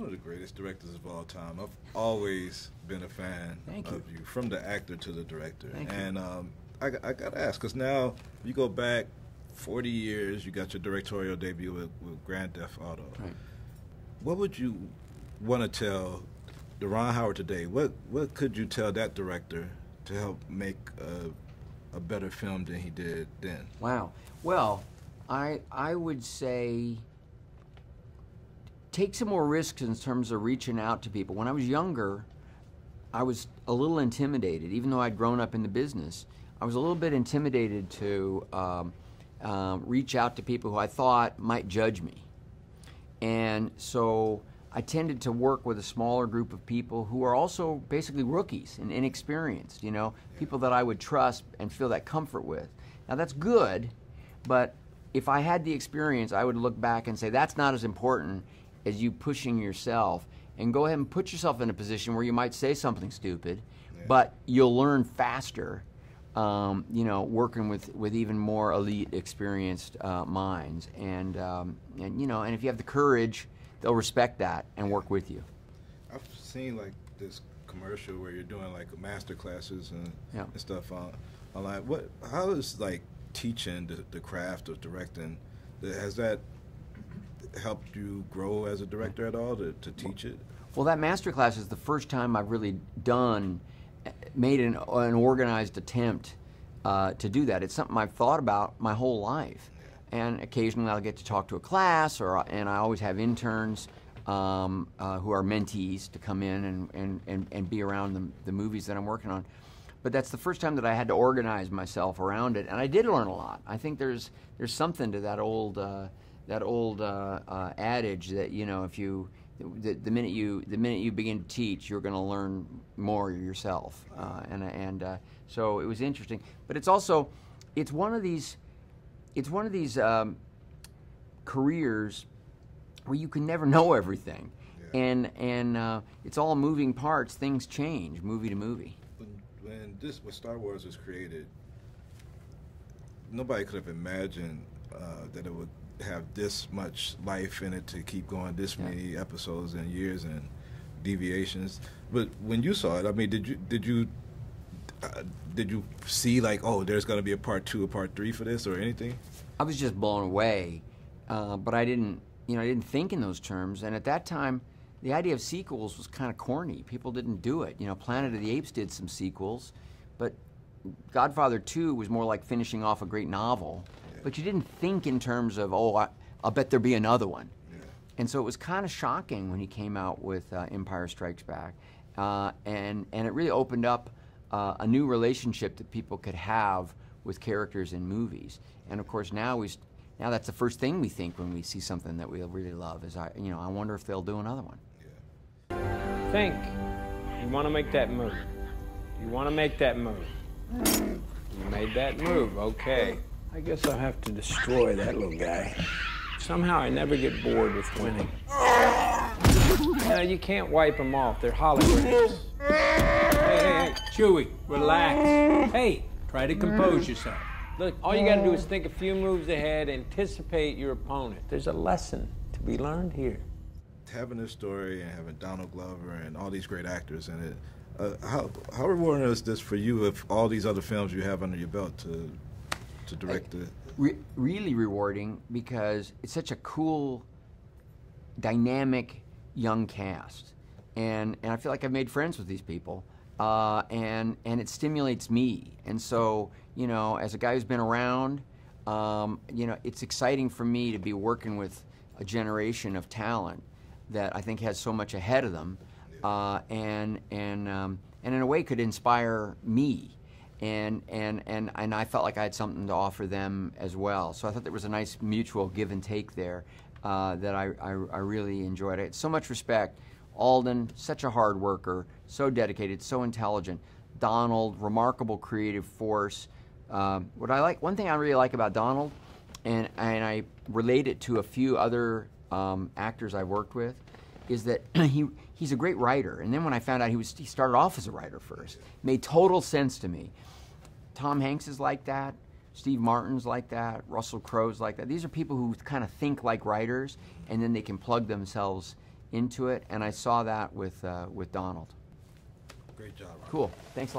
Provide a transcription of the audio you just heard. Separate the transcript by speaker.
Speaker 1: one of the greatest directors of all time. I've always been a fan of you, from the actor to the director. And I got to ask, because now you go back 40 years, you got your directorial debut with Grand Theft Auto.
Speaker 2: Right.
Speaker 1: What would you want to tell the Ron Howard today? What could you tell that director to help make a better film than he did then?
Speaker 2: Wow. Well, I would say take some more risks in terms of reaching out to people. When I was younger, I was a little intimidated, even though I'd grown up in the business. I was a little bit intimidated to reach out to people who I thought might judge me. And so I tended to work with a smaller group of people who are also basically rookies and inexperienced, you know, people that I would trust and feel that comfort with. Now that's good, but if I had the experience, I would look back and say that's not as important as you pushing yourself, and go ahead and put yourself in a position where you might say something stupid, but you'll learn faster, you know, working with even more elite, experienced minds, and you know, and if you have the courage, they'll respect that and work with you.
Speaker 1: I've seen like this commercial where you're doing like master classes and stuff online. How is like teaching the craft of directing? Has that helped you grow as a director at all to teach it?
Speaker 2: Well, that master class is the first time I've really made an organized attempt to do that. It's something I've thought about my whole life. And occasionally I'll get to talk to a class, and I always have interns who are mentees to come in and be around the movies that I'm working on. But that's the first time that I had to organize myself around it, and I did learn a lot. I think there's something to that old adage that, you know, if you the minute you begin to teach, you're going to learn more yourself, so it was interesting. But it's also one of these careers where you can never know everything, and it's all moving parts. Things change movie to movie.
Speaker 1: When Star Wars was created, nobody could have imagined that it would have this much life in it to keep going, this many episodes and years and deviations. But when you saw it, I mean, did you see like, oh, there's going to be a part 2, a part 3 for this, or anything?
Speaker 2: I was just blown away, but I didn't think in those terms. And at that time, the idea of sequels was kind of corny. People didn't do it. You know, Planet of the Apes did some sequels, but Godfather 2 was more like finishing off a great novel. But you didn't think in terms of, oh, I'll bet there'll be another one. And so it was kind of shocking when he came out with Empire Strikes Back. And it really opened up a new relationship that people could have with characters in movies. And of course now that's the first thing we think when we see something that we really love is, I wonder if they'll do another one.
Speaker 3: Think. You want to make that move. You want to make that move. You made that move, okay. I guess I'll have to destroy that little guy. Somehow I never get bored with winning. No, you can't wipe them off. They're holograms. Hey, Chewie, relax. Hey, try to compose yourself. Look, all you gotta do is think a few moves ahead, anticipate your opponent. There's a lesson to be learned here.
Speaker 1: Having this story and having Donald Glover and all these great actors in it, how rewarding is this for you if all these other films you have under your belt to direct it?
Speaker 2: Really rewarding, because it's such a cool, dynamic young cast, and I feel like I've made friends with these people, and it stimulates me. And so, you know, as a guy who's been around, you know, it's exciting for me to be working with a generation of talent that I think has so much ahead of them, and in a way could inspire me. And I felt like I had something to offer them as well. So I thought there was a nice mutual give and take there that I really enjoyed. I had so much respect. Alden, such a hard worker, so dedicated, so intelligent. Donald, remarkable creative force. One thing I really like about Donald, and I relate it to a few other actors I've worked with, is that he's a great writer. And then when I found out he started off as a writer first, it made total sense to me. Tom Hanks is like that. Steve Martin's like that. Russell Crowe's like that. These are people who kind of think like writers, and then they can plug themselves into it, and I saw that with Donald.
Speaker 1: Great job, Ron.
Speaker 2: Cool. Thanks a lot.